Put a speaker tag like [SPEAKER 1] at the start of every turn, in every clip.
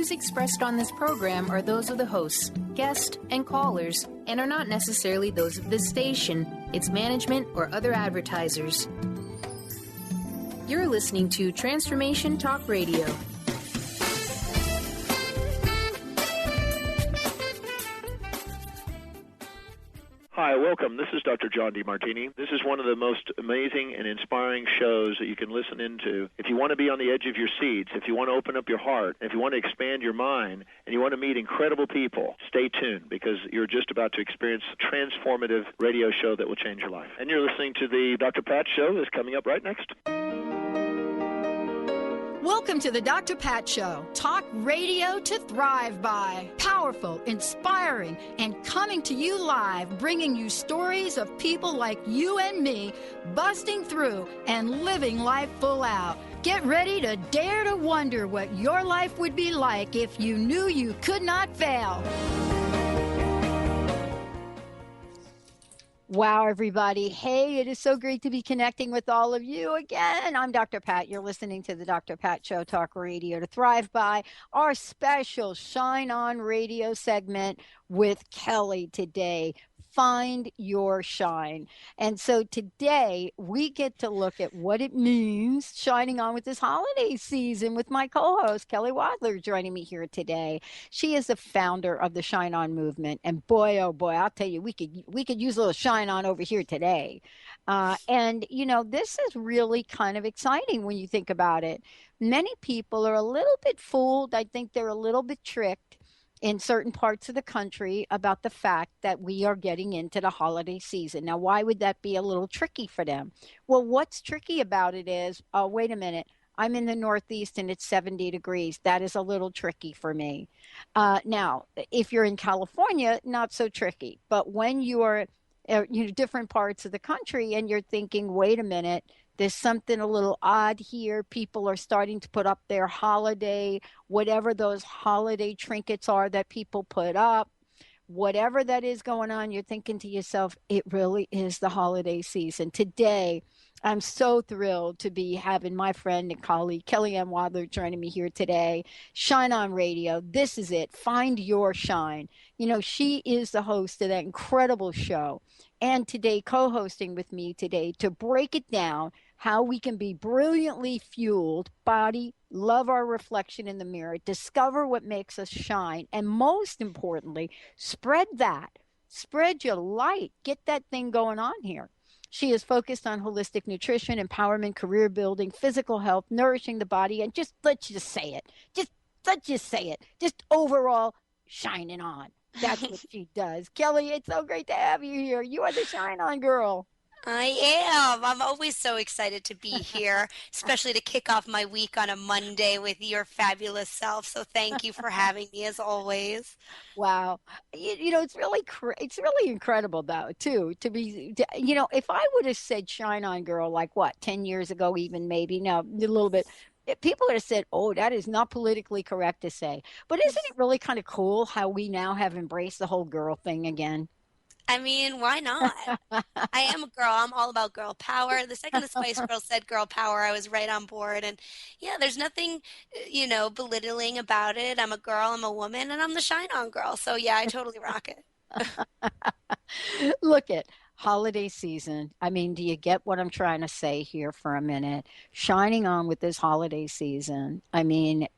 [SPEAKER 1] views expressed on this program are those of the hosts, guests, and callers, and are not necessarily those of this station, its management, or other advertisers. You're listening to Transformation Talk Radio.
[SPEAKER 2] Hi, welcome. This is Dr. John DeMartini. This is one of the most amazing and inspiring shows that you can listen into. If you want to be on the edge of your seats, if you want to open up your heart, if you want to expand your mind, and you want to meet incredible people, stay tuned because you're just about to experience a transformative radio show that will change your life. And you're listening to the Dr. Pat Show that's coming up right next.
[SPEAKER 3] Welcome to the Dr. Pat Show. Talk radio to thrive by. Powerful, inspiring, and coming to you live, bringing you stories of people like you and me busting through and living life full out. Get ready to dare to wonder what your life would be like if you knew you could not fail. Wow, everybody. Hey, it is so great to be connecting with all of you again. I'm Dr. Pat. You're listening to the Dr. Pat Show, Talk Radio to Thrive By, our special Shine On Radio segment with Kelly today. Find your shine. And so today we get to look at what it means shining on with this holiday season with my co-host, Kelly Wadler, joining me here today. She is the founder of the Shine On movement. And boy, oh boy, I'll tell you, we could use a little shine on over here today. And, you know, this is really kind of exciting when you think about it. Many people are a little bit fooled. I think they're a little bit tricked in certain parts of the country about the fact that we are getting into the holiday season. Now, why would that be a little tricky for them? Well, what's tricky about it is, oh, wait a minute, I'm in the Northeast and it's 70 degrees. That is a little tricky for me. Now, if you're in California, not so tricky. But when you are different parts of the country and you're thinking, wait a minute, there's something a little odd here. People are starting to put up their holiday, whatever those holiday trinkets are that people put up, whatever that is going on, you're thinking to yourself, it really is the holiday season. Today, I'm so thrilled to be having my friend and colleague, Kellyanne Wadler, joining me here today. Shine On Radio. This is it. Find your shine. You know, she is the host of that incredible show. And today, co-hosting with me today to break it down, how we can be brilliantly fueled, body, love our reflection in the mirror, discover what makes us shine, and most importantly, spread that. Spread your light. Get that thing going on here. She is focused on holistic nutrition, empowerment, career building, physical health, nourishing the body, and let's just say it. Let's just say it. Just overall shining on. That's what she does. Kelly, it's so great to have you here. You are the Shine On girl.
[SPEAKER 4] I am. I'm always so excited to be here, especially to kick off my week on a Monday with your fabulous self. So thank you for having me as always.
[SPEAKER 3] Wow. You know, it's really incredible though, too, you know, if I would have said Shine On girl, like what, 10 years ago, even maybe, no, a little bit, people would have said, oh, that is not politically correct to say. But isn't it really kind of cool how we now have embraced the whole girl thing again?
[SPEAKER 4] I mean, why not? I am a girl. I'm all about girl power. The second the Spice Girls said girl power, I was right on board. And yeah, there's nothing, you know, belittling about it. I'm a girl, I'm a woman, and I'm the Shine On girl. So yeah, I totally rock it.
[SPEAKER 3] Look at holiday season. I mean, do you get what I'm trying to say here for a minute? Shining on with this holiday season. I mean,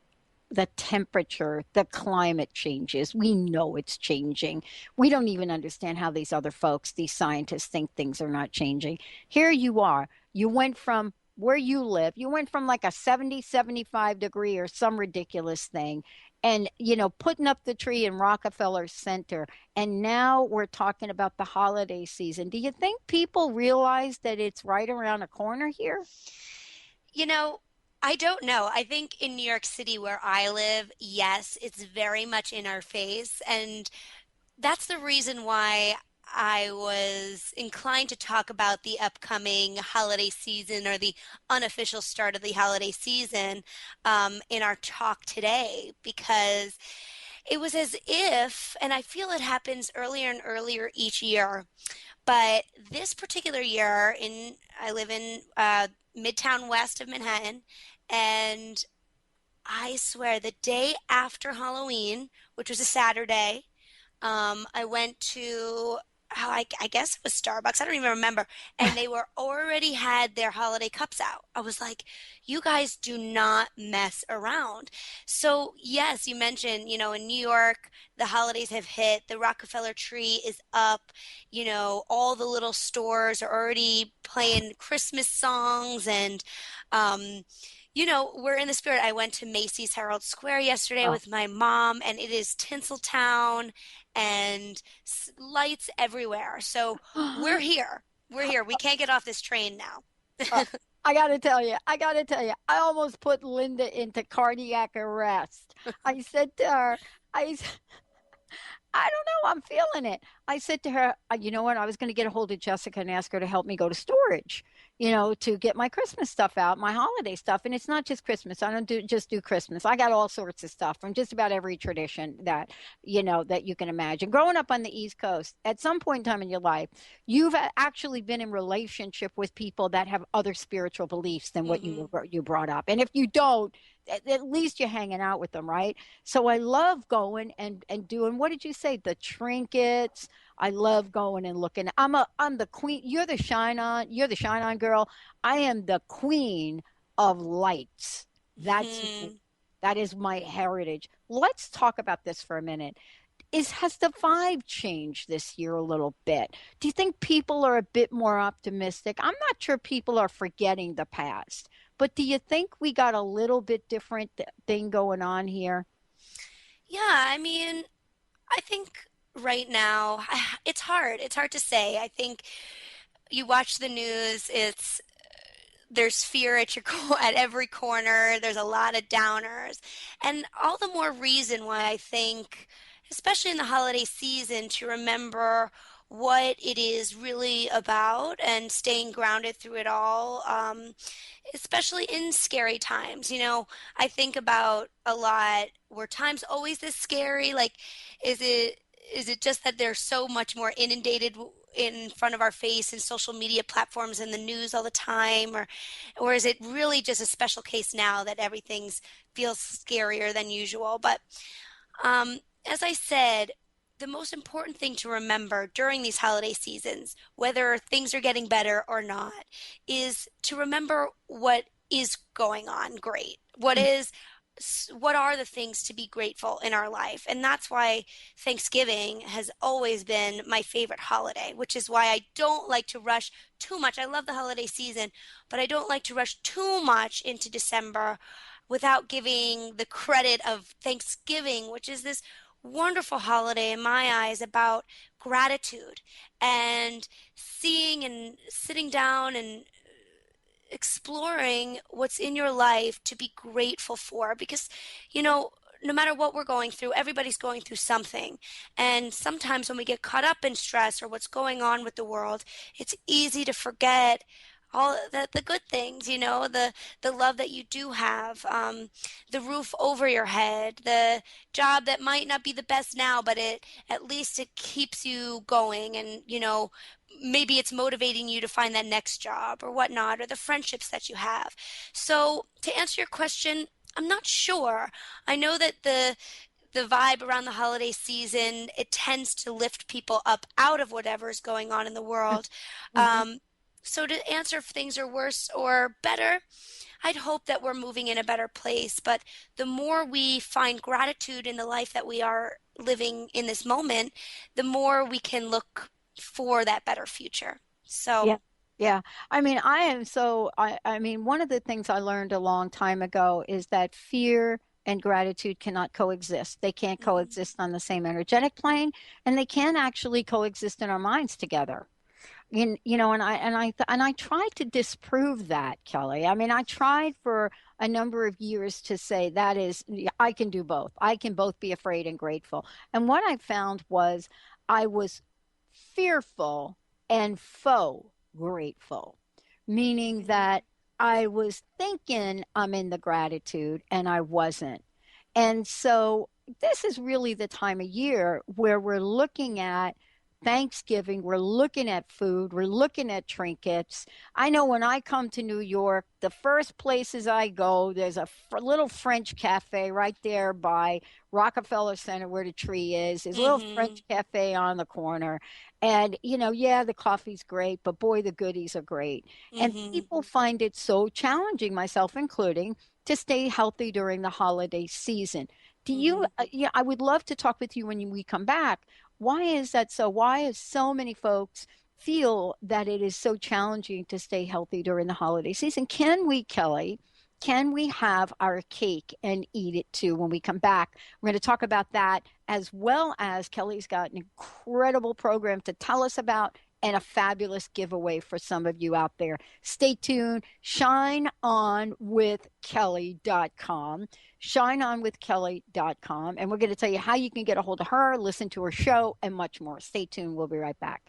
[SPEAKER 3] the temperature, the climate changes. We know it's changing. We don't even understand how these other folks, these scientists, think things are not changing. Here you are. You went from where you live. You went from like a 70, 75 degree or some ridiculous thing. And, you know, putting up the tree in Rockefeller Center. And now we're talking about the holiday season. Do you think people realize that it's right around the corner here?
[SPEAKER 4] You know, I don't know. I think in New York City where I live, yes, it's very much in our face. And that's the reason why I was inclined to talk about the upcoming holiday season or the unofficial start of the holiday season in our talk today, because it was as if, and I feel it happens earlier and earlier each year, but this particular year, I live in Midtown West of Manhattan, and I swear, the day after Halloween, which was a Saturday, I went to, I guess it was Starbucks. I don't even remember. And they were already had their holiday cups out. I was like, you guys do not mess around. So, yes, you mentioned, in New York, the holidays have hit. The Rockefeller tree is up. All the little stores are already playing Christmas songs. And, we're in the spirit. I went to Macy's Herald Square yesterday
[SPEAKER 3] Oh.
[SPEAKER 4] with my mom, and it is Tinseltown and lights everywhere. So we're here. We're here. We can't get off this train now.
[SPEAKER 3] Uh, I got to tell you, I almost put Linda into cardiac arrest. I said to her, I, I don't know. I'm feeling it. I said to her, you know what? I was going to get a hold of Jessica and ask her to help me go to storage, to get my Christmas stuff out, my holiday stuff. And it's not just Christmas. I don't just do Christmas. I got all sorts of stuff from just about every tradition that you can imagine. Growing up on the East Coast, at some point in time in your life, you've actually been in relationship with people that have other spiritual beliefs than what you brought up. And if you don't, at least you're hanging out with them, right? So I love going and doing, what did you say? The trinkets. I love going and looking. I'm the queen. You're the shine on girl. I am the queen of lights. That's
[SPEAKER 4] Hmm.
[SPEAKER 3] that is my heritage. Let's talk about this for a minute. Has the vibe changed this year a little bit? Do you think people are a bit more optimistic? I'm not sure people are forgetting the past, but do you think we got a little bit different thing going on here?
[SPEAKER 4] Yeah, I mean, I think right now it's hard. It's hard to say. I think you watch the news, there's fear at at every corner. There's a lot of downers. And all the more reason why I think, especially in the holiday season, to remember what it is really about and staying grounded through it all, especially in scary times. I think about a lot, were times always this scary? Like, is it just that they're so much more inundated in front of our face in social media platforms and the news all the time, or is it really just a special case now that everything's feels scarier than usual? But as I said, the most important thing to remember during these holiday seasons, whether things are getting better or not, is to remember what is going on great. What are the things to be grateful in our life? And that's why Thanksgiving has always been my favorite holiday, which is why I don't like to rush too much. I love the holiday season, but I don't like to rush too much into December without giving the credit of Thanksgiving, which is this wonderful holiday in my eyes about gratitude and seeing and sitting down and exploring what's in your life to be grateful for, because no matter what we're going through, everybody's going through something. And sometimes when we get caught up in stress or what's going on with the world, it's easy to forget all the good things, the love that you do have, the roof over your head, the job that might not be the best now, but at least it keeps you going, and maybe it's motivating you to find that next job or whatnot, or the friendships that you have. So to answer your question, I'm not sure. I know that the vibe around the holiday season, it tends to lift people up out of whatever is going on in the world.
[SPEAKER 3] Hmm.
[SPEAKER 4] So to answer if things are worse or better, I'd hope that we're moving in a better place. But the more we find gratitude in the life that we are living in this moment, the more we can look for that better future. So,
[SPEAKER 3] Yeah. Yeah. I mean, I mean, one of the things I learned a long time ago is that fear and gratitude cannot coexist. They can't
[SPEAKER 4] mhm.
[SPEAKER 3] coexist on the same energetic plane, and they can actually coexist in our minds together. And I tried to disprove that, Kelly. I mean, I tried for a number of years to say that is, yeah, I can do both. I can both be afraid and grateful. And what I found was I was fearful and faux grateful, meaning
[SPEAKER 4] Mhm.
[SPEAKER 3] that I was thinking I'm in the gratitude and I wasn't. And so this is really the time of year where we're looking at Thanksgiving, we're looking at food, we're looking at trinkets. I know when I come to New York, the first places I go, there's a little French cafe right there by Rockefeller Center where the tree is. There's a little French cafe on the corner. And, yeah, the coffee's great, but boy, the goodies are great. And people find it so challenging, myself including, to stay healthy during the holiday season. Do you, I would love to talk with you when we come back. Why is that so? Why is so many folks feel that it is so challenging to stay healthy during the holiday season? Can we, Kelly, have our cake and eat it too when we come back? We're going to talk about that, as well as Kelly's got an incredible program to tell us about and a fabulous giveaway for some of you out there. Stay tuned. ShineOnWithKelly.com. ShineOnWithKelly.com. And we're going to tell you how you can get a hold of her, listen to her show, and much more. Stay tuned. We'll be right back.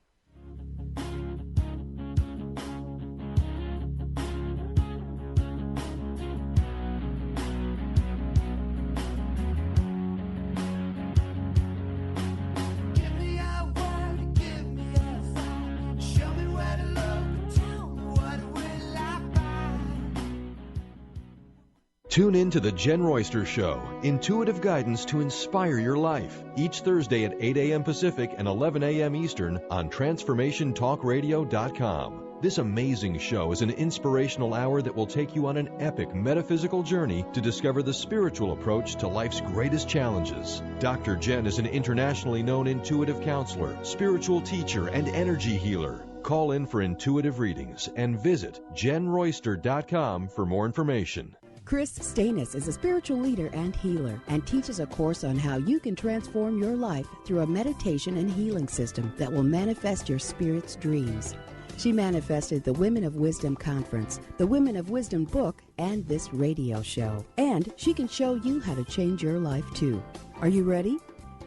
[SPEAKER 5] Tune in to The Jen Royster Show, intuitive guidance to inspire your life, each Thursday at 8 a.m. Pacific and 11 a.m. Eastern on TransformationTalkRadio.com. This amazing show is an inspirational hour that will take you on an epic metaphysical journey to discover the spiritual approach to life's greatest challenges. Dr. Jen is an internationally known intuitive counselor, spiritual teacher, and energy healer. Call in for intuitive readings and visit JenRoyster.com for more information.
[SPEAKER 6] Chris Stanis is a spiritual leader and healer and teaches a course on how you can transform your life through a meditation and healing system that will manifest your spirit's dreams. She manifested the Women of Wisdom Conference, the Women of Wisdom book, and this radio show. And she can show you how to change your life too. Are you ready?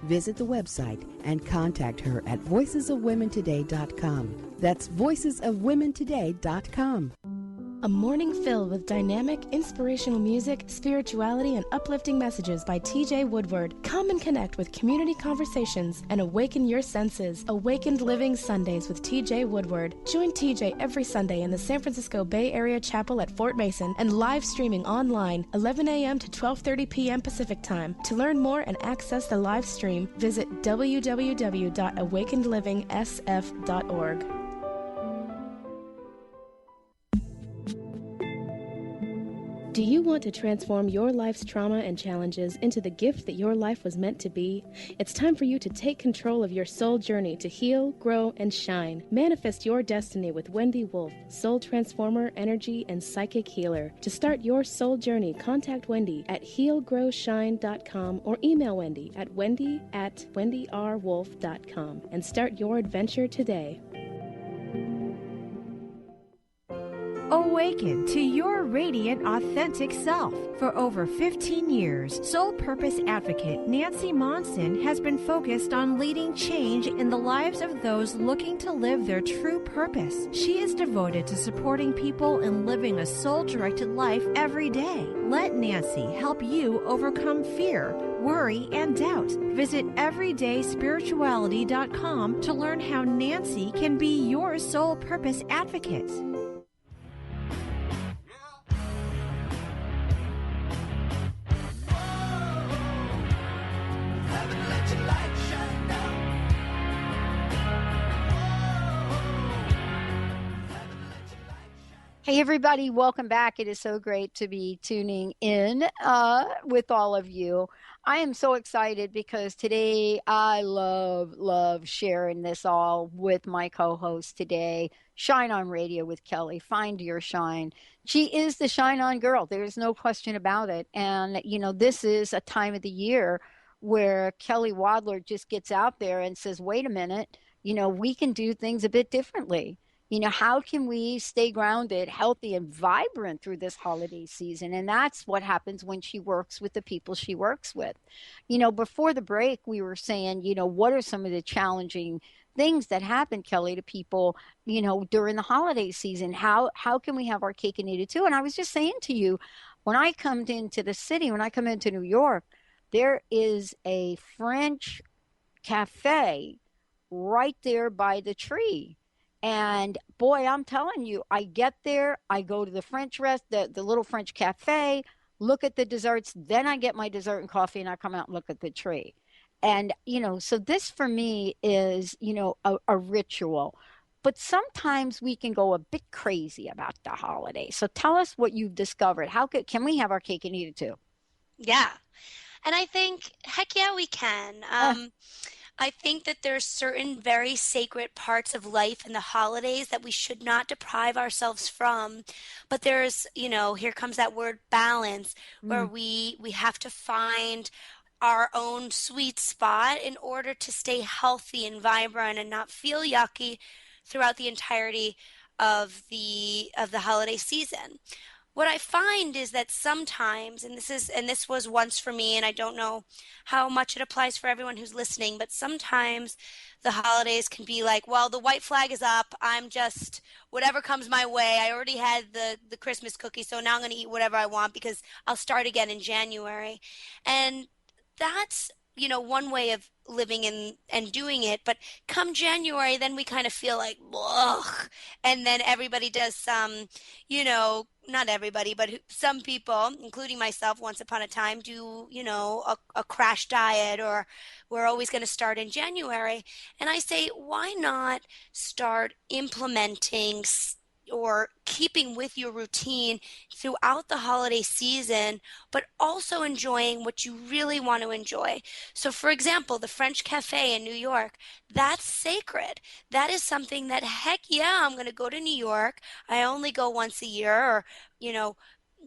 [SPEAKER 6] Visit the website and contact her at voicesofwomentoday.com. That's voicesofwomentoday.com.
[SPEAKER 7] A morning filled with dynamic, inspirational music, spirituality, and uplifting messages by T.J. Woodward. Come and connect with community conversations and awaken your senses. Awakened Living Sundays with T.J. Woodward. Join T.J. every Sunday in the San Francisco Bay Area Chapel at Fort Mason and live streaming online 11 a.m. to 12:30 p.m. Pacific Time. To learn more and access the live stream, visit www.awakenedlivingsf.org. Do you want to transform your life's trauma and challenges into the gift that your life was meant to be? It's time for you to take control of your soul journey to heal, grow, and shine. Manifest your destiny with Wendy Wolf, soul transformer, energy, and psychic healer. To start your soul journey, contact Wendy at healgrowshine.com or email Wendy at wendy@wendyrwolf.com and start your adventure today.
[SPEAKER 8] Awaken to your radiant, authentic self. For over 15 years, soul purpose advocate Nancy Monson has been focused on leading change in the lives of those looking to live their true purpose. She is devoted to supporting people in living a soul-directed life every day. Let Nancy help you overcome fear, worry, and doubt. Visit everydayspirituality.com to learn how Nancy can be your soul purpose advocate.
[SPEAKER 3] Hey, everybody, welcome back. It is so great to be tuning in with all of you. I am so excited because today I love sharing this all with my co-host today, Shine On Radio with Kelly. Find your shine. She is the Shine On girl. There's no question about it. And, this is a time of the year where Kelly Wadler just gets out there and says, wait a minute, we can do things a bit differently. How can we stay grounded, healthy, and vibrant through this holiday season? And that's what happens when she works with the people she works with. Before the break, we were saying, what are some of the challenging things that happen, Kelly, to people, during the holiday season? How can we have our cake and eat it too? And I was just saying to you, when I come into the city, when I come into New York, there is a French cafe right there by the tree. And boy, I'm telling you, I get there, I go to the the little French cafe, look at the desserts, then I get my dessert and coffee and I come out and look at the tree. And, so this for me is, a ritual. But sometimes we can go a bit crazy about the holiday. So tell us what you've discovered. Can we have our cake and eat it too?
[SPEAKER 4] Yeah. And I think, heck yeah, we can. I think that there's certain very sacred parts of life in the holidays that we should not deprive ourselves from. But there's, here comes that word balance, where we have to find our own sweet spot in order to stay healthy and vibrant and not feel yucky throughout the entirety of the holiday season. What I find is that sometimes, and this was once for me, and I don't know how much it applies for everyone who's listening, but sometimes the holidays can be like, well, the white flag is up. I'm just, whatever comes my way. I already had the Christmas cookie, so now I'm going to eat whatever I want because I'll start again in January. And that's, one way of living and doing it. But come January, then we kind of feel like, ugh. And then everybody does some, not everybody, but some people, including myself, once upon a time, do, a crash diet, or we're always going to start in January. And I say, why not start implementing or keeping with your routine throughout the holiday season, but also enjoying what you really want to enjoy. So for example, the French Cafe in New York, that's sacred. That is something that, heck yeah, I'm going to go to New York. I only go once a year, or,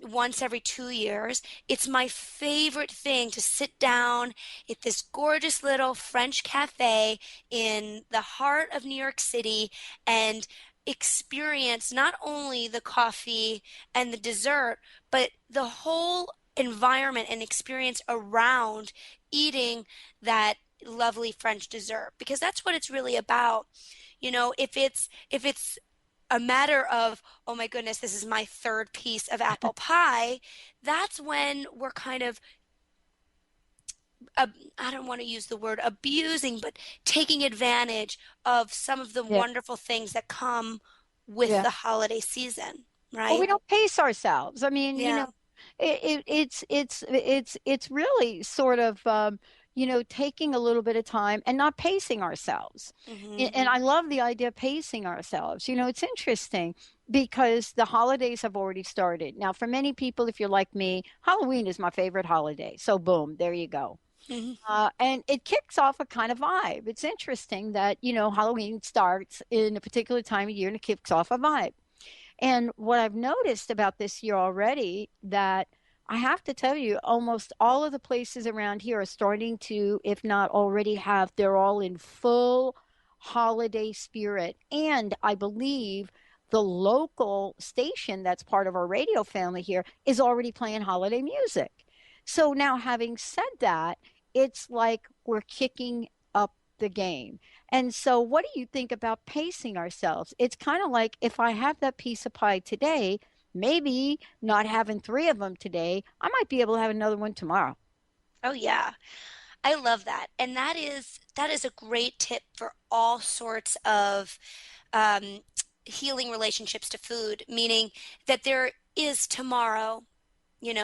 [SPEAKER 4] once every 2 years. It's my favorite thing to sit down at this gorgeous little French cafe in the heart of New York City and experience not only the coffee and the dessert, but the whole environment and experience around eating that lovely French dessert, because that's what it's really about. If it's a matter of, oh my goodness, this is my third piece of apple pie, that's when we're kind of, I don't want to use the word abusing, but taking advantage of some of the wonderful things that come with the holiday season, right?
[SPEAKER 3] Well, we don't pace ourselves. I mean, it's really sort of, taking a little bit of time and not pacing ourselves. And I love the idea of pacing ourselves. It's interesting because the holidays have already started. Now, for many people, if you're like me, Halloween is my favorite holiday. So boom, there you go. And it kicks off a kind of vibe. It's interesting that, Halloween starts in a particular time of year and it kicks off a vibe. And what I've noticed about this year already, that I have to tell you, almost all of the places around here are starting to, if not already have, they're all in full holiday spirit. And I believe the local station that's part of our radio family here is already playing holiday music. So now, having said that, it's like we're kicking up the game. And so what do you think about pacing ourselves? It's kind of like, if I have that piece of pie today, maybe not having 3 of them today, I might be able to have another one tomorrow.
[SPEAKER 4] Oh yeah. I love that. And that is a great tip for all sorts of healing relationships to food, meaning that there is tomorrow,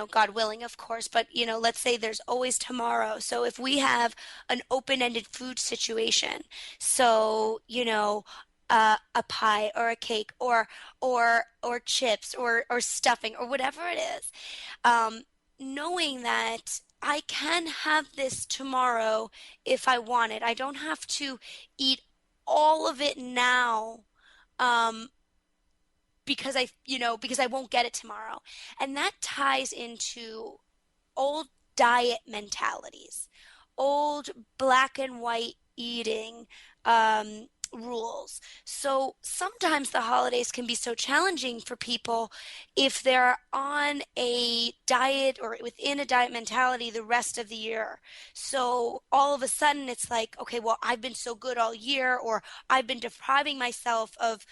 [SPEAKER 4] God willing, of course, but, let's say there's always tomorrow. So if we have an open-ended food situation, so, a pie or a cake or chips or stuffing or whatever it is, knowing that I can have this tomorrow if I want it. I don't have to eat all of it now, because I won't get it tomorrow. And that ties into old diet mentalities, old black and white eating, rules. So sometimes the holidays can be so challenging for people if they're on a diet or within a diet mentality the rest of the year. So all of a sudden it's like, okay, well, I've been so good all year, or I've been depriving myself of,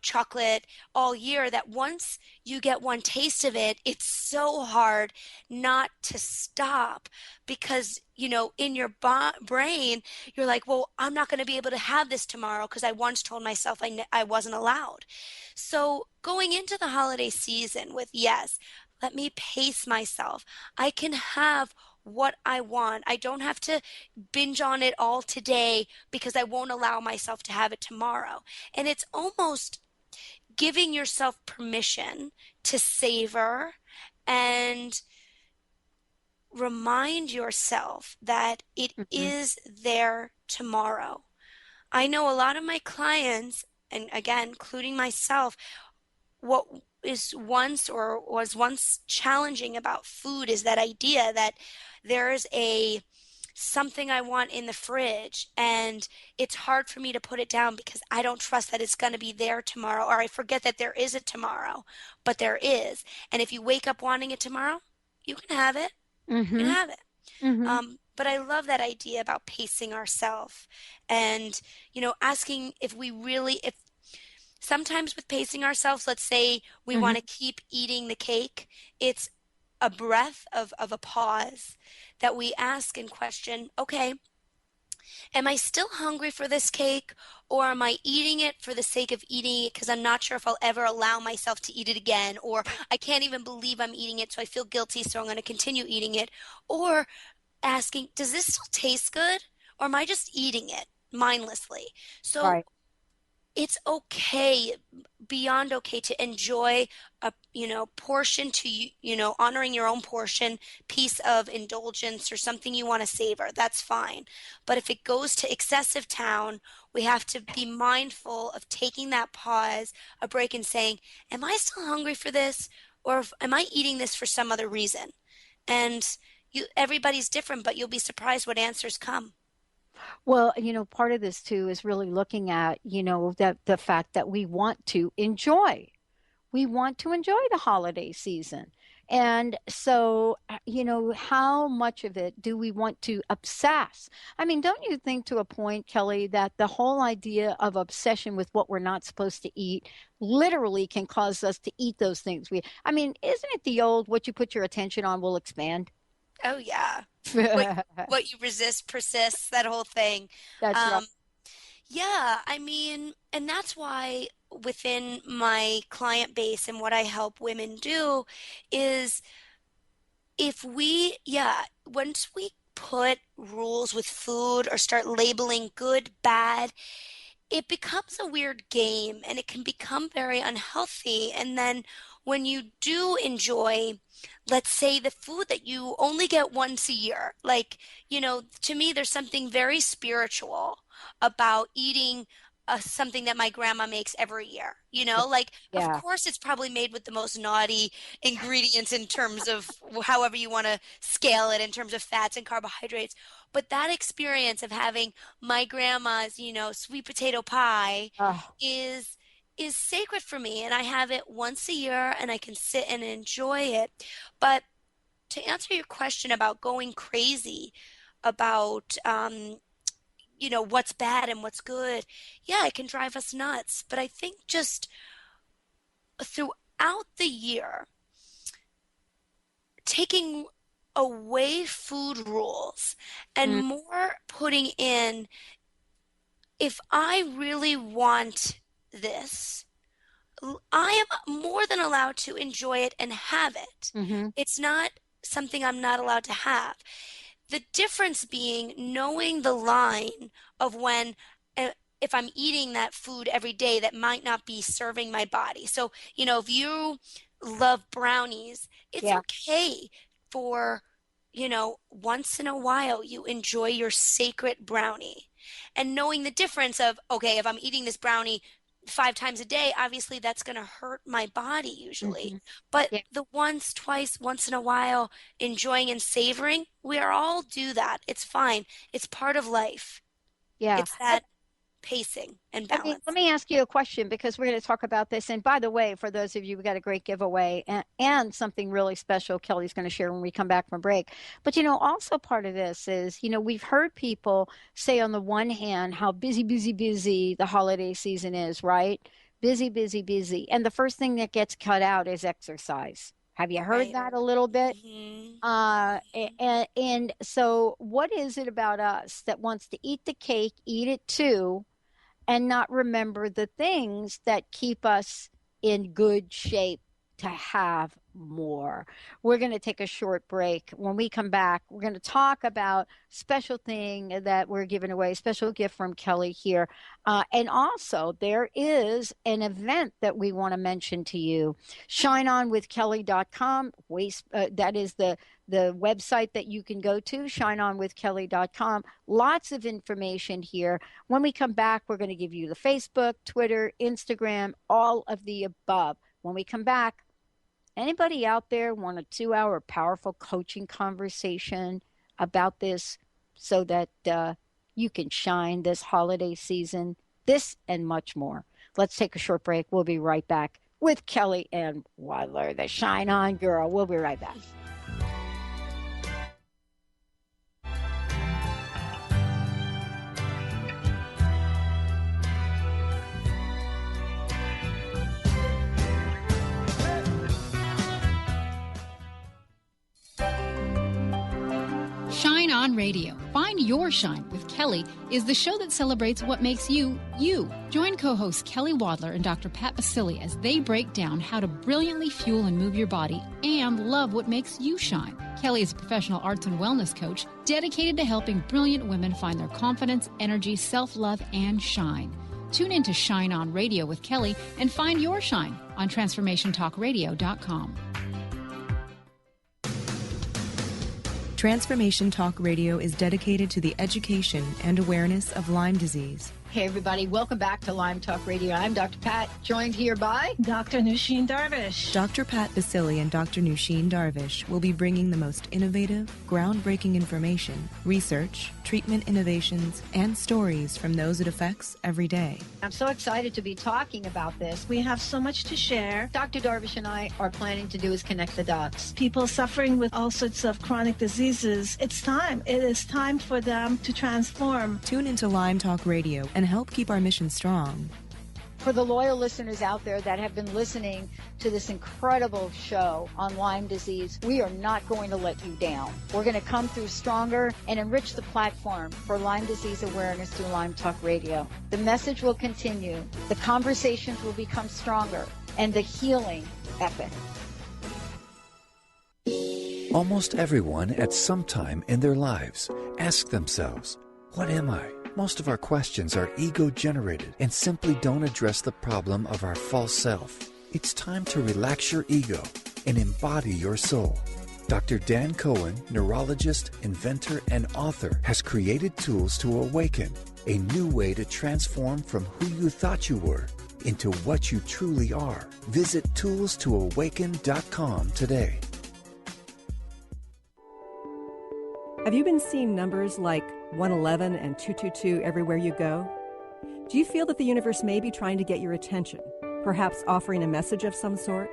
[SPEAKER 4] chocolate all year, that once you get one taste of it, it's so hard not to stop, because, in your brain, you're like, well, I'm not going to be able to have this tomorrow because I once told myself I wasn't allowed. So going into the holiday season with, yes, let me pace myself. I can have what I want. I don't have to binge on it all today because I won't allow myself to have it tomorrow. And it's almost giving yourself permission to savor and remind yourself that it is there tomorrow. I know a lot of my clients, and again, including myself, what was once challenging about food is that idea that there's something I want in the fridge and it's hard for me to put it down because I don't trust that it's going to be there tomorrow, or I forget that there is a tomorrow, but there is. And if you wake up wanting it tomorrow, you can have it. You can have it. But I love that idea about pacing ourselves and, asking if sometimes with pacing ourselves, let's say we want to keep eating the cake, it's a breath of a pause that we ask and question, okay, am I still hungry for this cake, or am I eating it for the sake of eating it because I'm not sure if I'll ever allow myself to eat it again, or I can't even believe I'm eating it so I feel guilty so I'm going to continue eating it, or asking, does this still taste good, or am I just eating it mindlessly? So it's okay, beyond okay, to enjoy a portion, to honoring your own portion, piece of indulgence or something you want to savor. That's fine. But if it goes to excessive town, we have to be mindful of taking that pause, a break, and saying, am I still hungry for this, or am I eating this for some other reason? And everybody's different, but you'll be surprised what answers come.
[SPEAKER 3] Well, part of this too is really looking at, that the fact that we want to enjoy. We want to enjoy the holiday season. And so, how much of it do we want to obsess? I mean, don't you think to a point, Kelly, that the whole idea of obsession with what we're not supposed to eat literally can cause us to eat those things? Isn't it the old, what you put your attention on will expand?
[SPEAKER 4] Oh, yeah. What you resist persists, that whole thing.
[SPEAKER 3] That's right.
[SPEAKER 4] Yeah, and that's why within my client base and what I help women do is once we put rules with food or start labeling good, bad, it becomes a weird game and it can become very unhealthy. And then when you do enjoy, let's say, the food that you only get once a year, like, to me, there's something very spiritual about eating something that my grandma makes every year, of course it's probably made with the most naughty ingredients in terms of however you want to scale it in terms of fats and carbohydrates. But that experience of having my grandma's, sweet potato pie is sacred for me, and I have it once a year and I can sit and enjoy it. But to answer your question about going crazy about what's bad and what's good, yeah, it can drive us nuts. But I think just throughout the year, taking away food rules and more putting in, if I really want this, I am more than allowed to enjoy it and have it. It's not something I'm not allowed to have. The difference being knowing the line of when, if I'm eating that food every day, that might not be serving my body. So, if you love brownies, it's okay for, once in a while you enjoy your sacred brownie. And knowing the difference of, okay, if I'm eating this brownie 5 times a day, obviously that's going to hurt my body usually. But the once, twice, once in a while, enjoying and savoring, we all do that. It's fine. It's part of life.
[SPEAKER 3] Yeah.
[SPEAKER 4] It's that pacing and balance.
[SPEAKER 3] Let me ask you a question, because we're going to talk about this. And by the way, for those of you, we got a great giveaway and something really special Kelly's going to share when we come back from break. But, also part of this is, we've heard people say on the one hand how busy the holiday season is, right? Busy, busy, busy. And the first thing that gets cut out is exercise. Have you heard that a little bit?
[SPEAKER 4] Mm-hmm.
[SPEAKER 3] And so what is it about us that wants to eat the cake, eat it too, and not remember the things that keep us in good shape to have more? We're going to take a short break. When we come back, we're going to talk about special thing that we're giving away, special gift from Kelly here. And also there is an event that we want to mention to you. ShineOnWithKelly.com. That is the website that you can go to, shineonwithkelly.com. Lots of information here. When we come back, we're going to give you the Facebook, Twitter, Instagram, all of the above. When we come back, anybody out there want a 2-hour powerful coaching conversation about this so that you can shine this holiday season? This and much more. Let's take a short break. We'll be right back with Kelly Ann Wadler, the Shine On Girl. We'll be right back.
[SPEAKER 9] Shine On Radio. Find Your Shine with Kelly is the show that celebrates what makes you, you. Join co-hosts Kelly Wadler and Dr. Pat Baccili as they break down how to brilliantly fuel and move your body and love what makes you shine. Kelly is a professional arts and wellness coach dedicated to helping brilliant women find their confidence, energy, self-love, and shine. Tune in to Shine On Radio with Kelly and find your shine on TransformationTalkRadio.com.
[SPEAKER 10] Transformation Talk Radio is dedicated to the education and awareness of Lyme disease.
[SPEAKER 3] Hey, everybody. Welcome back to Lyme Talk Radio. I'm Dr. Pat, joined here by
[SPEAKER 11] Dr. Nusheen Darvish.
[SPEAKER 10] Dr. Pat Baccili and Dr. Nusheen Darvish will be bringing the most innovative, groundbreaking information, research, treatment innovations, and stories from those it affects every day.
[SPEAKER 3] I'm so excited to be talking about this.
[SPEAKER 11] We have so much to share.
[SPEAKER 3] Dr. Darvish and I are planning to do is connect the dots.
[SPEAKER 11] People suffering with all sorts of chronic diseases, it's time. It is time for them to transform.
[SPEAKER 10] Tune into Lyme Talk Radio and help keep our mission strong.
[SPEAKER 3] For the loyal listeners out there that have been listening to this incredible show on Lyme disease, we are not going to let you down. We're going to come through stronger and enrich the platform for Lyme disease awareness through Lyme Talk Radio. The message will continue, the conversations will become stronger, and the healing epic.
[SPEAKER 12] Almost everyone at some time in their lives ask themselves, what am I? Most of our questions are ego-generated and simply don't address the problem of our false self. It's time to relax your ego and embody your soul. Dr. Dan Cohen, neurologist, inventor, and author, has created tools to awaken, a new way to transform from who you thought you were into what you truly are. Visit toolstoawaken.com today.
[SPEAKER 13] Have you been seeing numbers like 111 and 222 everywhere you go? Do you feel that the universe may be trying to get your attention, perhaps offering a message of some sort?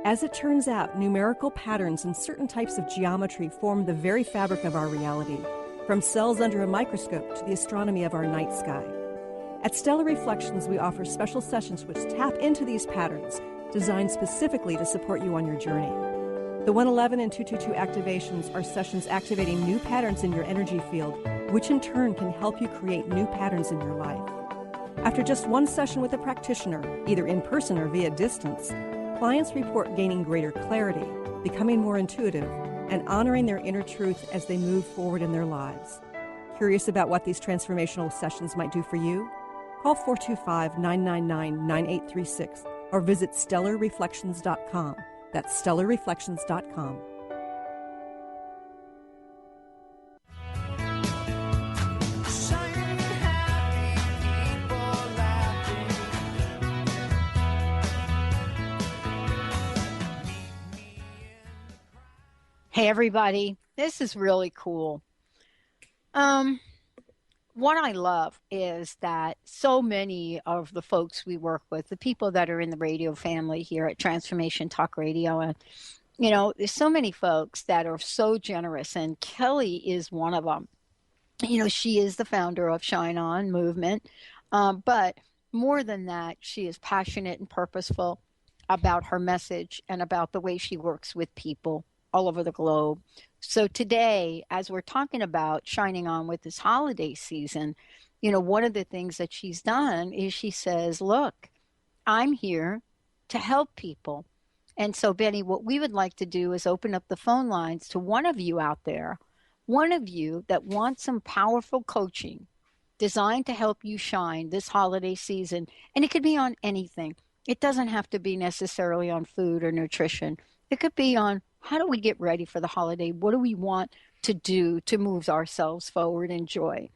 [SPEAKER 13] As it turns out, numerical patterns and certain types of geometry form the very fabric of our reality, from cells under a microscope to the astronomy of our night sky. At Stellar Reflections, we offer special sessions which tap into these patterns, designed specifically to support you on your journey. The 111 and 222 activations are sessions activating new patterns in your energy field, which in turn can help you create new patterns in your life. After just one session with a practitioner, either in person or via distance, clients report gaining greater clarity, becoming more intuitive, and honoring their inner truth as they move forward in their lives. Curious about what these transformational sessions might do for you? Call 425-999-9836 or visit stellarreflections.com. That's stellarreflections.com.
[SPEAKER 3] Hey, everybody. This is really cool. What I love is that so many of the folks we work with, the people that are in the radio family here at Transformation Talk Radio, and there's so many folks that are so generous, and Kelly is one of them. She is the founder of Shine On Movement, but more than that, she is passionate and purposeful about her message and about the way she works with people all over the globe. So today, as we're talking about shining on with this holiday season, one of the things that she's done is she says, look, I'm here to help people. And so, Benny, what we would like to do is open up the phone lines to one of you out there, one of you that wants some powerful coaching designed to help you shine this holiday season. And it could be on anything. It doesn't have to be necessarily on food or nutrition. It could be on how do we get ready for the holiday? What do we want to do to move ourselves forward in joy?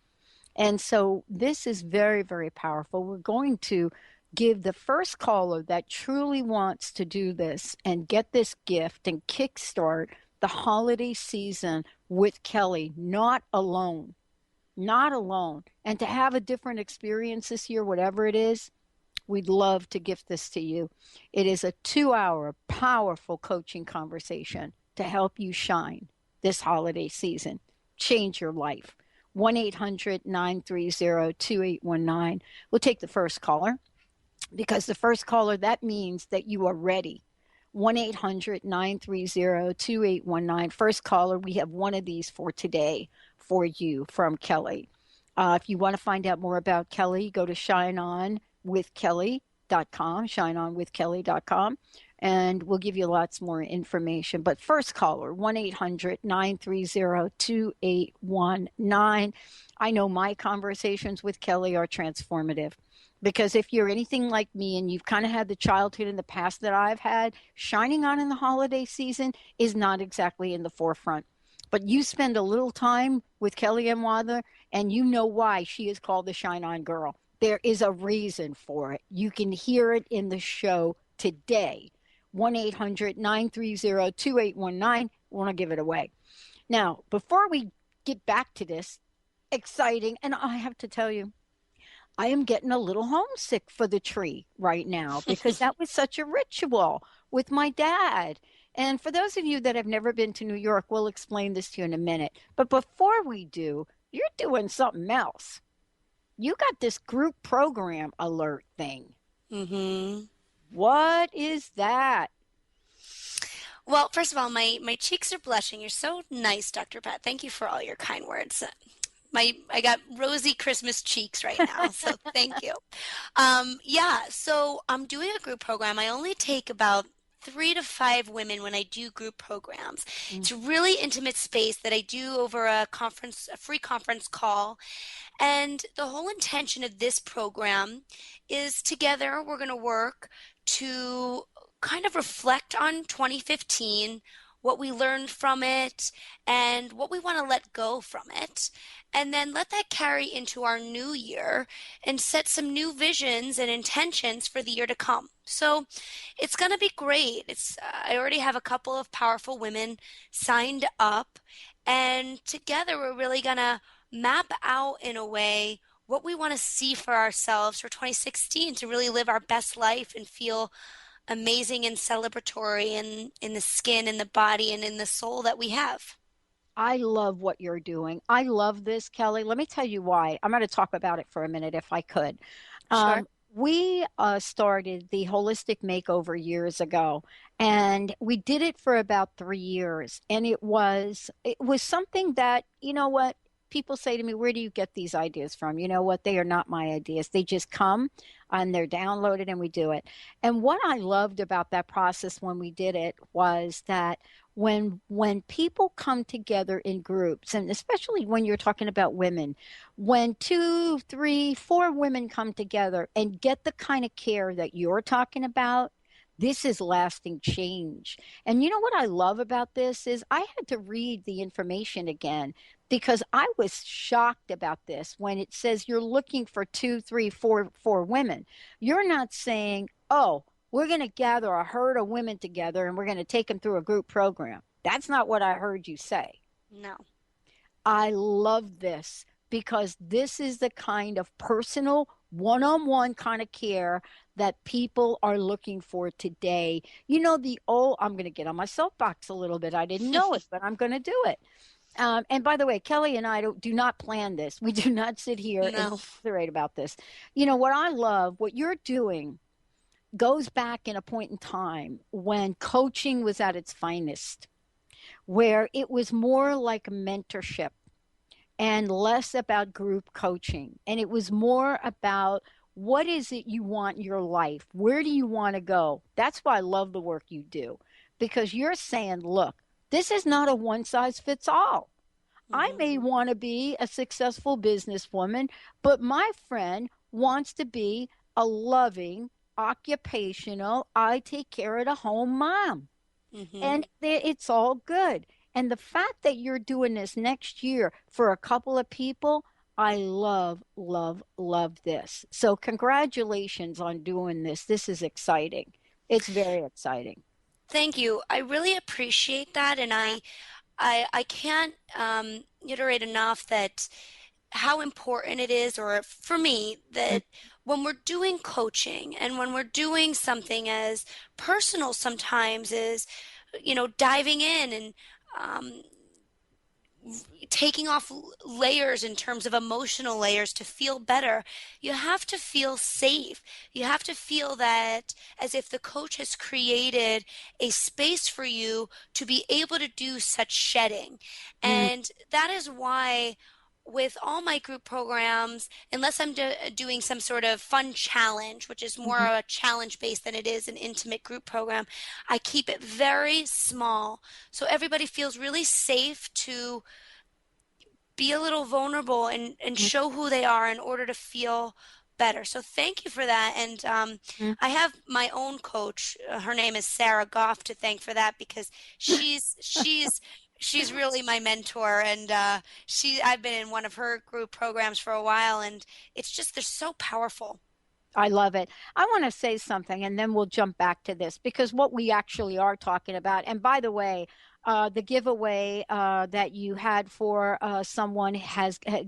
[SPEAKER 3] And so this is very, very powerful. We're going to give the first caller that truly wants to do this and get this gift and kickstart the holiday season with Kelly, not alone, and to have a different experience this year, whatever it is. We'd love to gift this to you. It is a 2-hour powerful coaching conversation to help you shine this holiday season. Change your life. 1-800-930-2819. We'll take the first caller because the first caller, that means that you are ready. 1-800-930-2819. First caller, we have one of these for today for you from Kelly. If you want to find out more about Kelly, go to shineonwithkelly.com, shineonwithkelly.com, and we'll give you lots more information. But first caller, 1-800-930-2819. I know my conversations with Kelly are transformative because if you're anything like me and you've kind of had the childhood in the past that I've had, shining on in the holiday season is not exactly in the forefront. But you spend a little time with Kelly M. Wadler, and you know why she is called the Shine On Girl. There is a reason for it. You can hear it in the show today. 1-800-930-2819. We want to give it away. Now, before we get back to this exciting, and I have to tell you, I am getting a little homesick for the tree right now because that was such a ritual with my dad. And for those of you that have never been to New York, we'll explain this to you in a minute. But before we do, you're doing something else. You got this group program alert thing.
[SPEAKER 4] Mm-hmm.
[SPEAKER 3] What is that?
[SPEAKER 4] Well, first of all, my cheeks are blushing. You're so nice, Dr. Pat. Thank you for all your kind words. I got rosy Christmas cheeks right now, so thank you. So I'm doing a group program. I only take about 3 to 5 women when I do group programs. Mm-hmm. It's a really intimate space that I do over a free conference call. And the whole intention of this program is together we're going to work to kind of reflect on 2015, what we learned from it, and what we want to let go from it, and then let that carry into our new year and set some new visions and intentions for the year to come. So it's going to be great. I already have a couple of powerful women signed up, and together we're really going to map out in a way what we want to see for ourselves for 2016 to really live our best life and feel amazing and celebratory in the skin, in the body, and in the soul that we have.
[SPEAKER 3] I love what you're doing. I love this, Kelly. Let me tell you why. I'm going to talk about it for a minute if I could.
[SPEAKER 4] Sure.
[SPEAKER 3] We started the Holistic Makeover years ago, and we did it for about 3 years. And it was something that, you know what, people say to me, where do you get these ideas from? You know what? They are not my ideas. They just come and they're downloaded and we do it. And what I loved about that process when we did it was that when people come together in groups, and especially when you're talking about women, when 2, 3, 4 women come together and get the kind of care that you're talking about, this is lasting change. And you know what I love about this is I had to read the information again because I was shocked about this when it says you're looking for 2, 3, 4 women. You're not saying, oh, we're going to gather a herd of women together and we're going to take them through a group program. That's not what I heard you say.
[SPEAKER 4] No.
[SPEAKER 3] I love this because this is the kind of personal, one-on-one kind of care that people are looking for today. You know, I'm going to get on my soapbox a little bit. I didn't know it, but I'm going to do it. And by the way, Kelly and I do not plan this. We do not sit here and commiserate about this. You know, what I love, what you're doing goes back in a point in time when coaching was at its finest, where it was more like mentorship and less about group coaching. And it was more about, what is it you want in your life? Where do you want to go? That's why I love the work you do, because you're saying, look, this is not a one size fits all. I may want to be a successful businesswoman, but my friend wants to be a loving, occupational, I take care of the home mom. And it's all good. And the fact that you're doing this next year for a couple of people, I love, love, love this. So congratulations on doing this. This is exciting. It's very exciting.
[SPEAKER 4] Thank you. I really appreciate that. And I can't iterate enough that how important it is, or for me, that when we're doing coaching and when we're doing something as personal sometimes as, you know, diving in and taking off layers in terms of emotional layers to feel better, you have to feel safe. You have to feel that as if the coach has created a space for you to be able to do such shedding. And that is why with all my group programs, unless I'm doing some sort of fun challenge, which is more a challenge based than it is an intimate group program, I keep it very small so everybody feels really safe to be a little vulnerable and show who they are in order to feel better. So thank you for that. And I have my own coach. Her name is Sarah Goff to thank for that, because she's really my mentor, and I've been in one of her group programs for a while, and it's just, they're so powerful.
[SPEAKER 3] I love it. I want to say something, and then we'll jump back to this, because what we actually are talking about, and by the way, the giveaway that you had for someone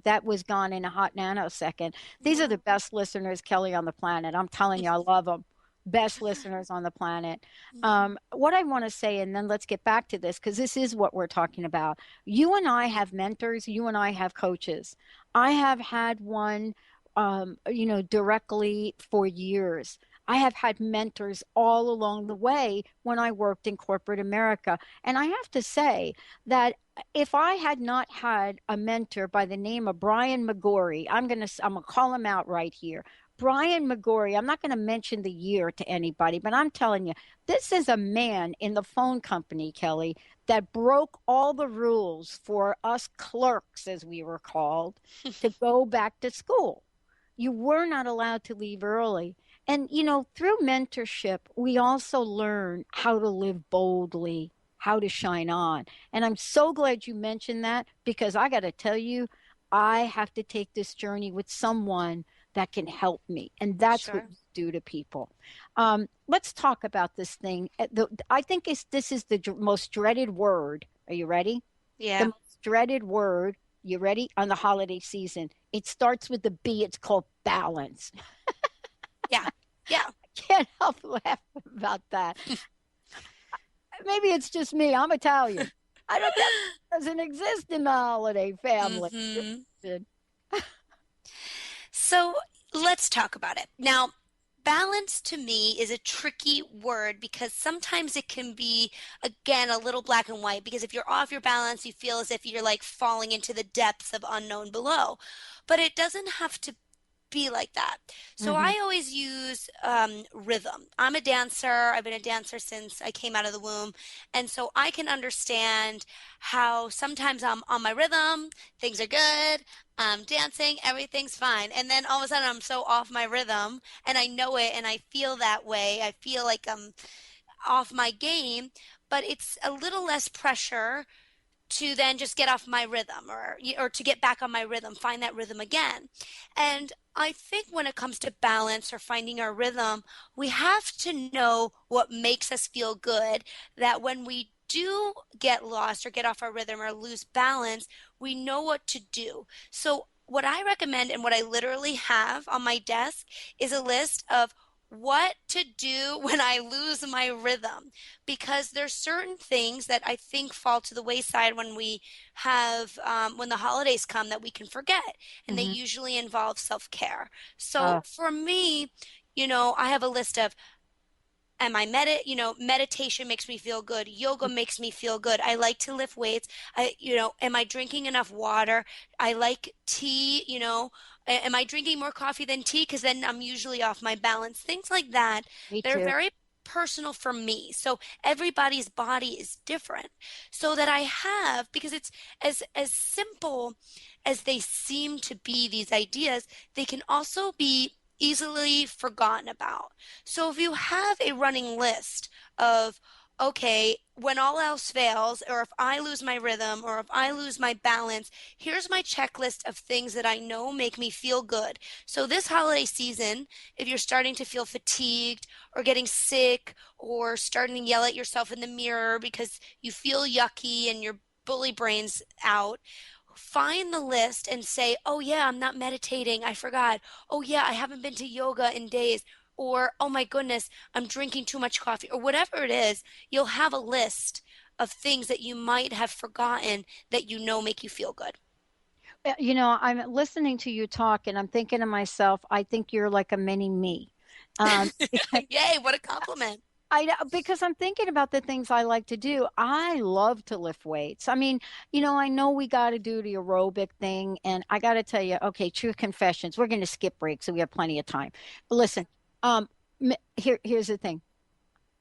[SPEAKER 3] that was gone in a hot nanosecond. These are the best listeners, Kelly, on the planet. I'm telling you, I love them. Best listeners on the planet. What I want to say, and then let's get back to this, because this is what we're talking about. You and I have mentors. You and I have coaches. I have had one, directly for years. I have had mentors all along the way when I worked in corporate America. And I have to say that if I had not had a mentor by the name of Brian McGorry, I'm gonna call him out right here. Brian McGorry, I'm not going to mention the year to anybody, but I'm telling you, this is a man in the phone company, Kelly, that broke all the rules for us clerks, as we were called, to go back to school. You were not allowed to leave early. And, through mentorship, we also learn how to live boldly, how to shine on. And I'm so glad you mentioned that, because I got to tell you, I have to take this journey with someone that can help me. And that's what we do to people. Let's talk about this thing. I think this is the most dreaded word. Are you ready?
[SPEAKER 4] Yeah.
[SPEAKER 3] The most dreaded word. You ready? On the holiday season. It starts with the B. It's called balance.
[SPEAKER 4] Yeah.
[SPEAKER 3] I can't help laughing about that. Maybe it's just me. I'm Italian. I don't think it doesn't exist in the holiday family.
[SPEAKER 4] So let's talk about it. Now, balance to me is a tricky word, because sometimes it can be, again, a little black and white, because if you're off your balance, you feel as if you're like falling into the depths of unknown below. But it doesn't have to be like that. So I always use rhythm. I'm a dancer. I've been a dancer since I came out of the womb. And so I can understand how sometimes I'm on my rhythm, things are good, I'm dancing, everything's fine. And then all of a sudden I'm so off my rhythm, and I know it, and I feel that way. I feel like I'm off my game, but it's a little less pressure to then just get off my rhythm, or to get back on my rhythm, find that rhythm again. And I think when it comes to balance or finding our rhythm, we have to know what makes us feel good, that when we do get lost or get off our rhythm or lose balance, we know what to do. So what I recommend and what I literally have on my desk is a list of what to do when I lose my rhythm, because there's certain things that I think fall to the wayside when we have when the holidays come that we can forget, and they usually involve self-care. So for me, I have a list of, am I meditation makes me feel good. Yoga makes me feel good. I like to lift weights. Am I drinking enough water? I like tea, am I drinking more coffee than tea? Because then I'm usually off my balance. Things like that.
[SPEAKER 3] Me
[SPEAKER 4] They're
[SPEAKER 3] too.
[SPEAKER 4] very personal for me. So everybody's body is different. So that I have, because it's as simple as they seem to be, these ideas, they can also be easily forgotten about. So if you have a running list of, okay, when all else fails, or if I lose my rhythm, or if I lose my balance, here's my checklist of things that I know make me feel good. So this holiday season, if you're starting to feel fatigued or getting sick or starting to yell at yourself in the mirror because you feel yucky and your bully brain's out, find the list and say, oh yeah, I'm not meditating, I forgot. Oh yeah, I haven't been to yoga in days. Or, oh my goodness, I'm drinking too much coffee. Or whatever it is, you'll have a list of things that you might have forgotten that make you feel good.
[SPEAKER 3] I'm listening to you talk and I'm thinking to myself, I think you're like a mini me.
[SPEAKER 4] Yay, what a compliment.
[SPEAKER 3] I know, because I'm thinking about the things I like to do. I love to lift weights. I mean, I know we got to do the aerobic thing, and I got to tell you, okay, true confessions. We're going to skip break, so we have plenty of time. But listen, here's the thing.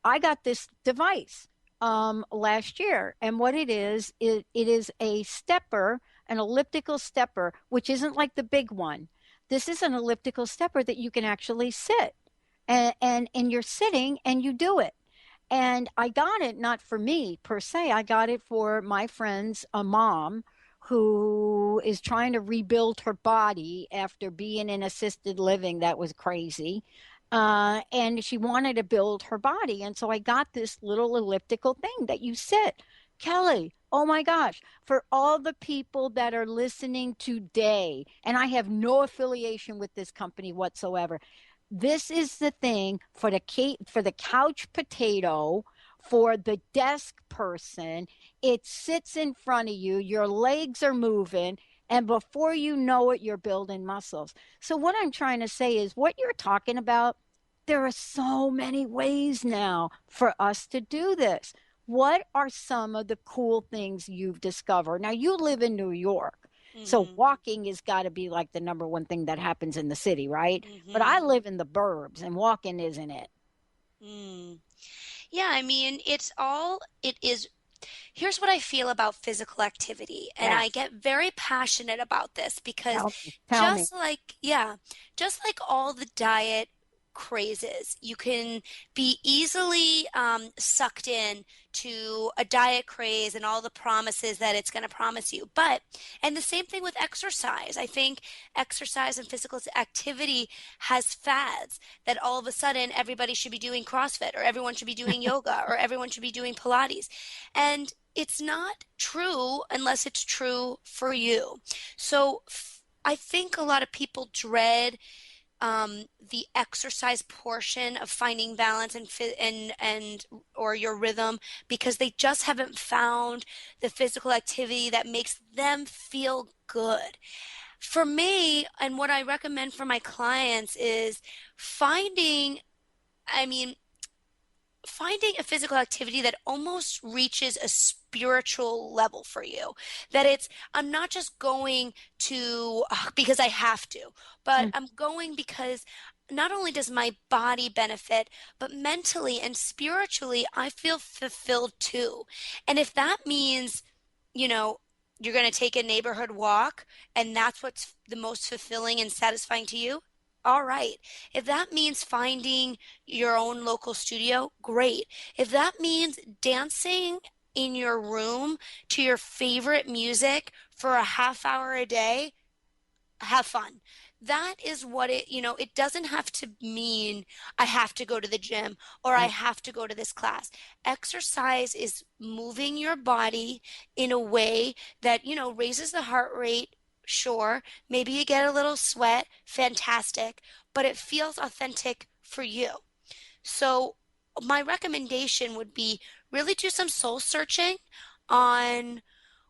[SPEAKER 3] I got this device last year, and what it is a stepper, an elliptical stepper, which isn't like the big one. This is an elliptical stepper that you can actually sit. And you're sitting and you do it. And I got it not for me per se. I got it for my friend's mom who is trying to rebuild her body after being in assisted living. That was crazy. And she wanted to build her body. And so I got this little elliptical thing that you sit. Kelly, oh my gosh, for all the people that are listening today, and I have no affiliation with this company whatsoever. This is the thing for the couch potato, for the desk person. It sits in front of you. Your legs are moving. And before you know it, you're building muscles. So what I'm trying to say is what you're talking about, there are so many ways now for us to do this. What are some of the cool things you've discovered? Now, you live in New York. So walking has got to be like the number one thing that happens in the city, right? But I live in the burbs and walking isn't it.
[SPEAKER 4] Yeah, I mean, here's what I feel about physical activity. And I get very passionate about this because just like all the diet crazes, you can be easily sucked in to a diet craze and all the promises that it's going to promise you. And the same thing with exercise. I think exercise and physical activity has fads that all of a sudden everybody should be doing CrossFit, or everyone should be doing yoga, or everyone should be doing Pilates. And it's not true unless it's true for you. So I think a lot of people dread the exercise portion of finding balance and or your rhythm because they just haven't found the physical activity that makes them feel good. For me, and what I recommend for my clients is finding a physical activity that almost reaches a spiritual level for you. That I'm not just going to because I have to, but I'm going because not only does my body benefit, but mentally and spiritually, I feel fulfilled too. And if that means, you're going to take a neighborhood walk and that's what's the most fulfilling and satisfying to you, all right. If that means finding your own local studio, great. If that means dancing in your room to your favorite music for a half hour a day, have fun. That is what it doesn't have to mean I have to go to the gym or I have to go to this class. Exercise is moving your body in a way that, raises the heart rate, sure. Maybe you get a little sweat, fantastic, but it feels authentic for you. So my recommendation would be really do some soul searching on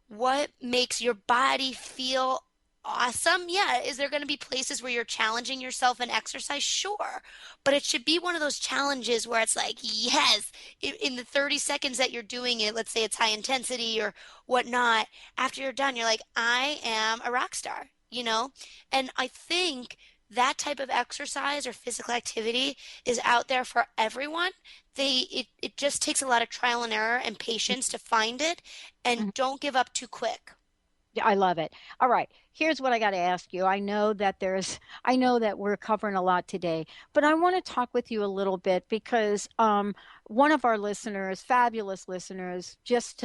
[SPEAKER 4] what makes your body feel awesome. Yeah, is there going to be places where you're challenging yourself in exercise? Sure. But it should be one of those challenges where it's like, yes, in the 30 seconds that you're doing it, let's say it's high intensity or whatnot, after you're done, you're like, I am a rock star, you know? And I think that type of exercise or physical activity is out there for everyone. It just takes a lot of trial and error and patience to find it, and don't give up too quick.
[SPEAKER 3] Yeah, I love it. All right. Here's what I got to ask you. I know that we're covering a lot today, but I want to talk with you a little bit because one of our listeners, fabulous listeners, just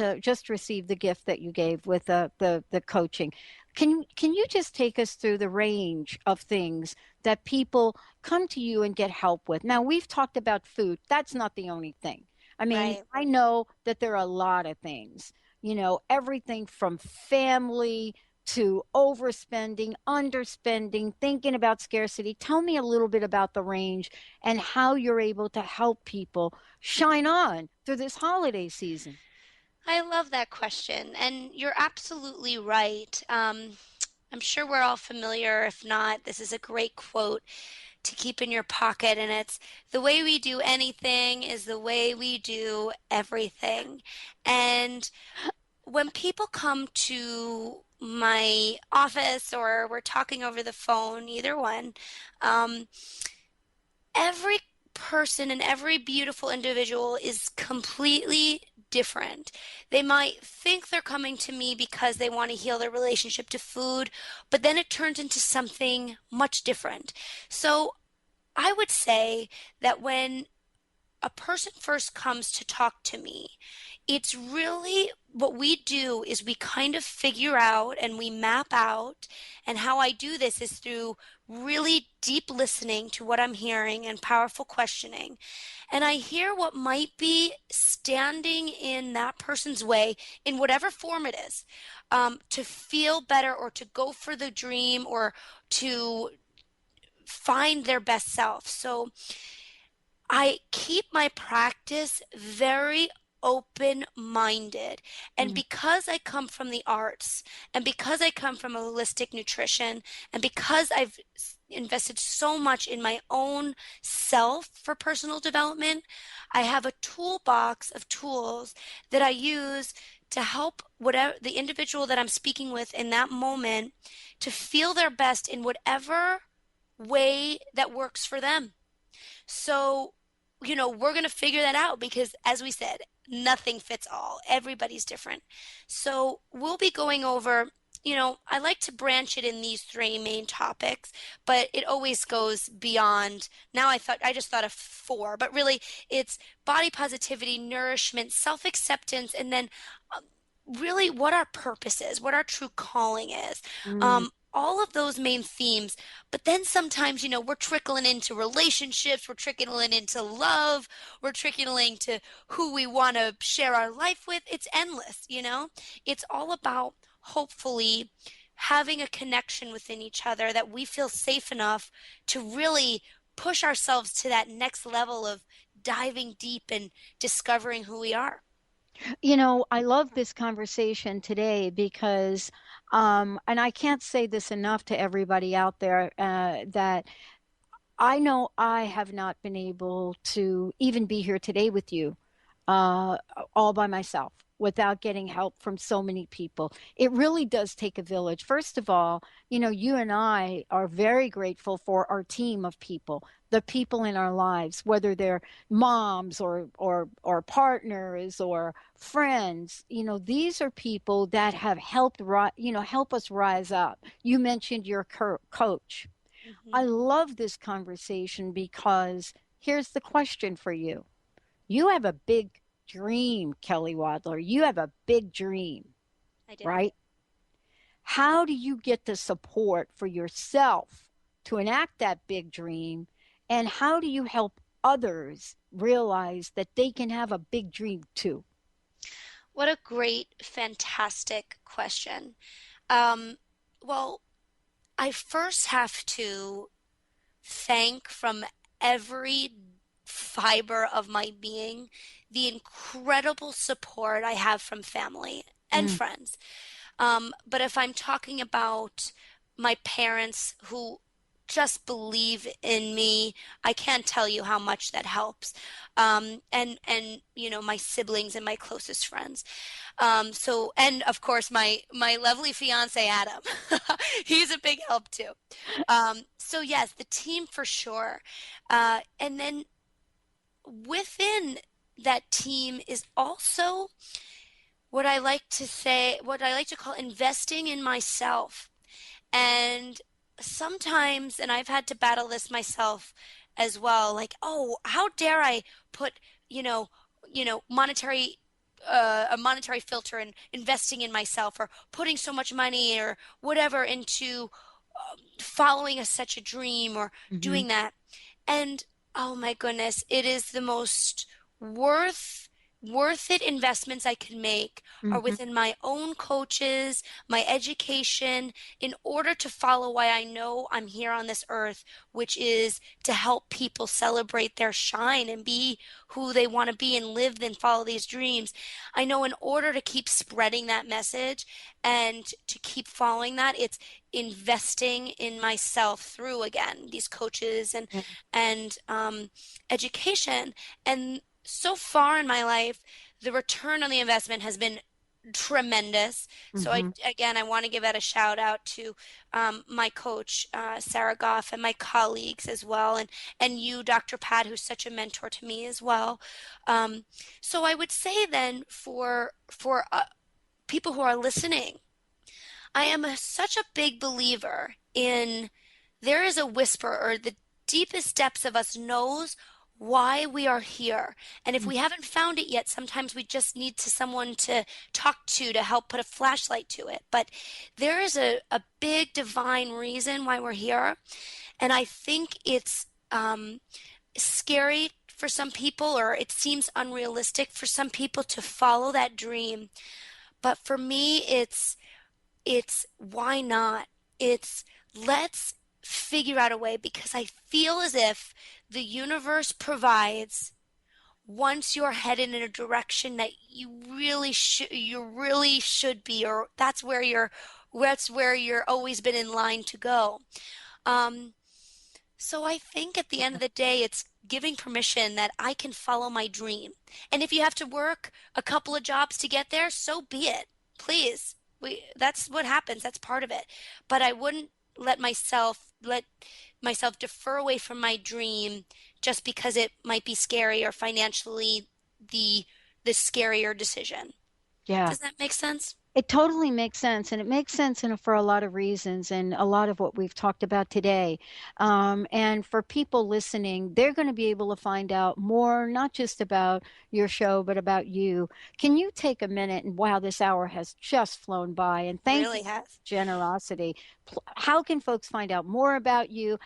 [SPEAKER 3] received the gift that you gave with the coaching. Can you just take us through the range of things that people come to you and get help with? Now, we've talked about food. That's not the only thing. I mean, right. I know that there are a lot of things, you know, everything from family to overspending, underspending, thinking about scarcity. Tell me a little bit about the range and how you're able to help people shine on through this holiday season.
[SPEAKER 4] I love that question, and you're absolutely right. I'm sure we're all familiar. If not, this is a great quote to keep in your pocket, and it's, the way we do anything is the way we do everything. And when people come to my office or we're talking over the phone, either one, every person and every beautiful individual is completely different. They might think they're coming to me because they want to heal their relationship to food, but then it turns into something much different. So I would say that when a person first comes to talk to me, it's really what we do is we kind of figure out and we map out, and how I do this is through really deep listening to what I'm hearing and powerful questioning. And I hear what might be standing in that person's way in whatever form it is, to feel better or to go for the dream or to find their best self. So I keep my practice very open-minded. And because I come from the arts, and because I come from a holistic nutrition, and because I've invested so much in my own self for personal development, I have a toolbox of tools that I use to help whatever the individual that I'm speaking with in that moment to feel their best in whatever way that works for them. So, you know, we're going to figure that out because, as we said, nothing fits all. Everybody's different. So we'll be going over, you know, I like to branch it in these three main topics, but it always goes beyond. Now I just thought of four, but really it's body positivity, nourishment, self-acceptance, and then really what our purpose is, what our true calling is. All of those main themes, but then sometimes, you know, we're trickling into relationships, we're trickling into love, we're trickling to who we want to share our life with. It's endless, you know? It's all about hopefully having a connection within each other that we feel safe enough to really push ourselves to that next level of diving deep and discovering who we are.
[SPEAKER 3] You know, I love this conversation today because, and I can't say this enough to everybody out there, that I know I have not been able to even be here today with you all by myself without getting help from so many people. It really does take a village. First of all, you know, you and I are very grateful for our team of people, the people in our lives, whether they're moms or partners or friends. You know, these are people that have helped, help us rise up. You mentioned your coach. I love this conversation because here's the question for you. You have a big dream, Kelly Wadler. You have a big dream,
[SPEAKER 4] I do.
[SPEAKER 3] Right? How do you get the support for yourself to enact that big dream? And how do you help others realize that they can have a big dream too?
[SPEAKER 4] What a great, fantastic question. Well, I first have to thank from every fiber of my being the incredible support I have from family and friends. But if I'm talking about my parents who just believe in me, I can't tell you how much that helps. And my siblings and my closest friends. And of course my lovely fiance Adam, he's a big help too. So yes, the team for sure. And then within that team is also what I like to call investing in myself. And sometimes, and I've had to battle this myself as well, like, oh, how dare I put, monetary a monetary filter and investing in myself, or putting so much money or whatever into following such a dream, or doing that. And oh my goodness, it is the most worth it investments I can make are within my own coaches, my education, in order to follow why I know I'm here on this earth, which is to help people celebrate their shine and be who they want to be and live and follow these dreams. I know in order to keep spreading that message and to keep following that, it's investing in myself through, again, these coaches and education. And so far in my life, the return on the investment has been tremendous. So I want to give that a shout out to my coach, Sarah Goff, and my colleagues as well. And you, Dr. Pat, who's such a mentor to me as well. So I would say then for people who are listening, I am such a big believer in there is a whisper, or the deepest depths of us knows why we are here. And if we haven't found it yet, sometimes we just need someone to talk to help put a flashlight to it. But there is a big divine reason why we're here. And I think it's scary for some people, or it seems unrealistic for some people to follow that dream. But for me, it's why not? It's let's figure out a way, because I feel as if the universe provides once you're headed in a direction that you really should be, or that's where you're always been in line to go. So I think at the end of the day, it's giving permission that I can follow my dream. And if you have to work a couple of jobs to get there, so be it. Please. That's what happens. That's part of it. But I wouldn't let myself defer away from my dream just because it might be scary, or financially the scarier decision.
[SPEAKER 3] Yeah.
[SPEAKER 4] Does that make sense?
[SPEAKER 3] It totally makes sense, and it makes sense for a lot of reasons, and a lot of what we've talked about today. And for people listening, they're going to be able to find out more, not just about your show, but about you. Can you take a minute, and wow, this hour has just flown by, and thank you for generosity. How can folks find out more about you?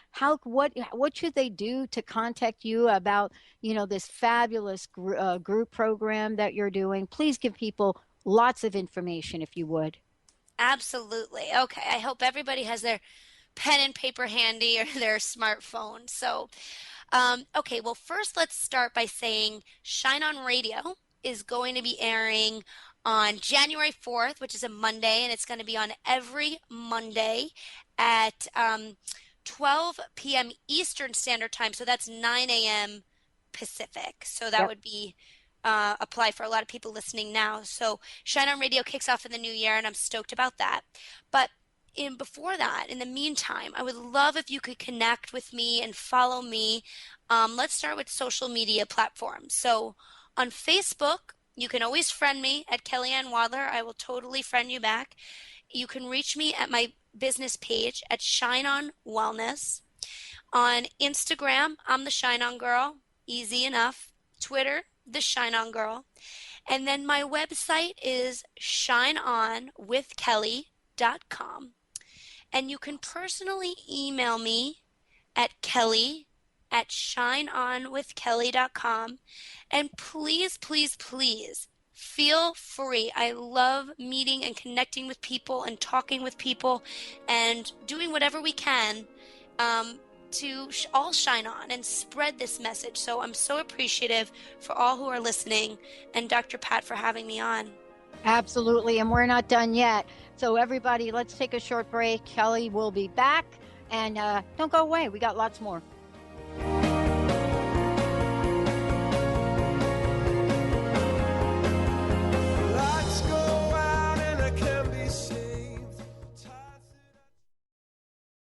[SPEAKER 3] What should they do to contact you about, this fabulous group program that you're doing? Please give people lots of information, if you would.
[SPEAKER 4] Absolutely. Okay. I hope everybody has their pen and paper handy, or their smartphone. So, okay. Well, first let's start by saying Shine On Radio is going to be airing on January 4th, which is a Monday, and it's going to be on every Monday at 12 p.m. Eastern Standard Time. So that's 9 a.m. Pacific. So that would be apply for a lot of people listening now. So Shine On Radio kicks off in the new year, and I'm stoked about that. But before that, in the meantime, I would love if you could connect with me and follow me. Let's start with social media platforms. So on Facebook, you can always friend me at Kellyanne Wadler. I will totally friend you back. You can reach me at my business page at Shine On Wellness. On Instagram, I'm the Shine On Girl. Easy enough. Twitter, the Shine On Girl. And then my website is shineonwithkelly.com. And you can personally email me at kelly@shineonwithkelly.com. And please, please, please feel free. I love meeting and connecting with people and talking with people and doing whatever we can to all shine on and spread this message. So I'm so appreciative for all who are listening, and Dr. Pat for having me on.
[SPEAKER 3] Absolutely, and we're not done yet. So everybody, let's take a short break. Kelly will be back, and don't go away. We got lots more.